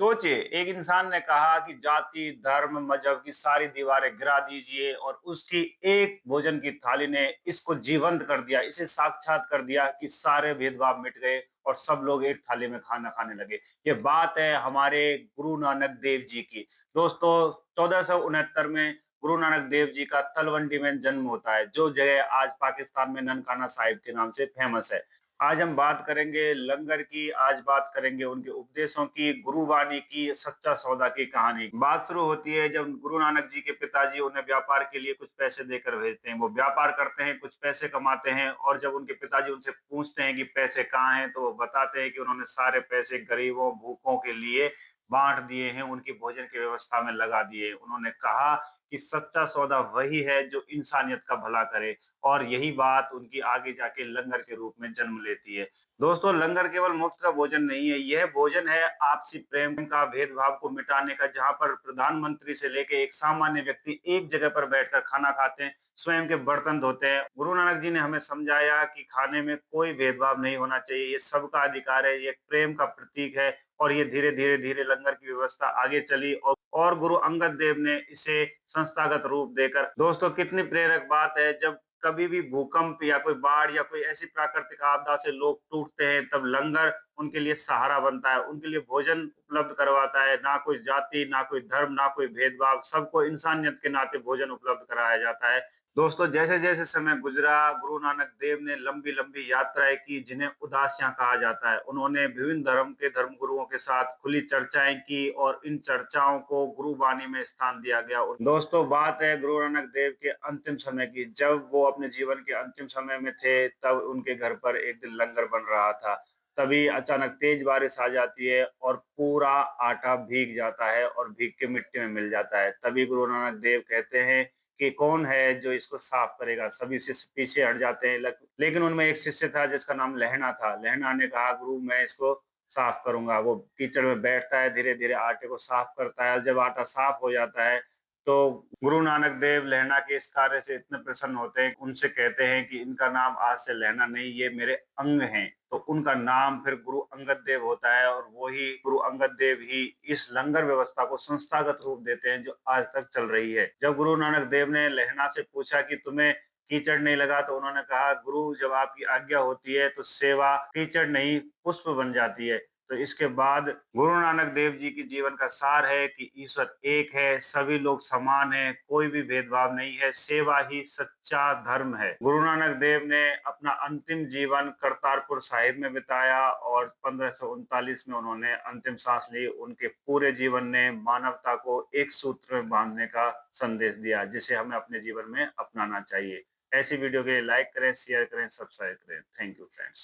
सोचिए, एक इंसान ने कहा कि जाति, धर्म, मजहब की सारी दीवारें गिरा दीजिए और उसकी एक भोजन की थाली ने इसको जीवंत कर दिया, इसे साक्षात कर दिया कि सारे भेदभाव मिट गए और सब लोग एक थाली में खाना खाने लगे। ये बात है हमारे गुरु नानक देव जी की। दोस्तों, 1469 में गुरु नानक देव जी का तलवंडी में जन्म होता है, जो जगह आज पाकिस्तान में ननकाना साहिब के नाम से फेमस है। आज हम बात करेंगे लंगर की, आज बात करेंगे उनके उपदेशों की, गुरुवाणी की, सच्चा सौदा की कहानी। बात शुरू होती है जब गुरु नानक जी के पिताजी उन्हें व्यापार के लिए कुछ पैसे देकर भेजते हैं। वो व्यापार करते हैं, कुछ पैसे कमाते हैं और जब उनके पिताजी उनसे पूछते हैं कि पैसे कहाँ हैं, तो वो बताते हैं कि उन्होंने सारे पैसे गरीबों, भूखों के लिए बांट दिए हैं, उनकी भोजन की व्यवस्था में लगा दिए। उन्होंने कहा कि सच्चा सौदा वही है जो इंसानियत का भला करे और यही बात उनकी आगे जाके लंगर के रूप में जन्म लेती है। दोस्तों, लंगर केवल मुफ्त का भोजन नहीं है, यह भोजन है आपसी प्रेम का, भेदभाव को मिटाने का, जहां पर प्रधानमंत्री से लेके एक सामान्य व्यक्ति एक जगह पर बैठकर खाना खाते हैं, स्वयं के बर्तन धोते हैं। गुरु नानक जी ने हमें समझाया कि खाने में कोई भेदभाव नहीं होना चाहिए, ये सबका अधिकार है, ये एक प्रेम का प्रतीक है और ये धीरे धीरे धीरे लंगर की व्यवस्था आगे चली और गुरु अंगद देव ने इसे संस्थागत रूप देकर। दोस्तों, कितनी प्रेरक बात है, जब कभी भी भूकंप या कोई बाढ़ या कोई ऐसी प्राकृतिक आपदा से लोग टूटते हैं, तब लंगर उनके लिए सहारा बनता है, उनके लिए भोजन उपलब्ध करवाता है। ना कोई जाति, ना कोई धर्म, ना कोई भेदभाव, सबको इंसानियत के नाते भोजन उपलब्ध कराया जाता है। दोस्तों, जैसे जैसे समय गुजरा, गुरु नानक देव ने लंबी लंबी यात्राएं की, जिन्हें उदासियां कहा जाता है। उन्होंने विभिन्न धर्म के धर्म गुरुओं के साथ खुली चर्चाएं की और इन चर्चाओं को गुरुवाणी में स्थान दिया गया। और दोस्तों, बात है गुरु नानक देव के अंतिम समय की। जब वो अपने जीवन के अंतिम समय में थे, तब उनके घर पर एक दिन लंगर बन रहा था। तभी अचानक तेज बारिश आ जाती है और पूरा आटा भीग जाता है और भीग के मिट्टी में मिल जाता है। तभी गुरु नानक देव कहते हैं कि कौन है जो इसको साफ करेगा। सभी शिष्य पीछे हट जाते हैं, लेकिन उनमें एक शिष्य था जिसका नाम लहना था। लहना ने कहा, गुरु मैं इसको साफ करूंगा। वो कीचड़ में बैठता है, धीरे धीरे आटे को साफ करता है और जब आटा साफ हो जाता है तो गुरु नानक देव लहना के इस कार्य से इतने प्रसन्न होते हैं, उनसे कहते हैं कि इनका नाम आज से लहना नहीं, ये मेरे अंग हैं। तो उनका नाम फिर गुरु अंगद देव होता है और वही गुरु अंगद देव ही इस लंगर व्यवस्था को संस्थागत रूप देते हैं जो आज तक चल रही है। जब गुरु नानक देव ने लहना से पूछा कि तुम्हें कीचड़ नहीं लगा, तो उन्होंने कहा, गुरु जब आपकी आज्ञा होती है तो सेवा कीचड़ नहीं पुष्प बन जाती है। तो इसके बाद गुरु नानक देव जी की जीवन का सार है कि ईश्वर एक है, सभी लोग समान हैं, कोई भी भेदभाव नहीं है, सेवा ही सच्चा धर्म है। गुरु नानक देव ने अपना अंतिम जीवन करतारपुर साहिब में बिताया और 1539 में उन्होंने अंतिम सांस ली। उनके पूरे जीवन ने मानवता को एक सूत्र में बांधने का संदेश दिया, जिसे हमें अपने जीवन में अपनाना चाहिए। ऐसी वीडियो के लिए लाइक करें, शेयर करें, सब्सक्राइब करें। Thank you friends.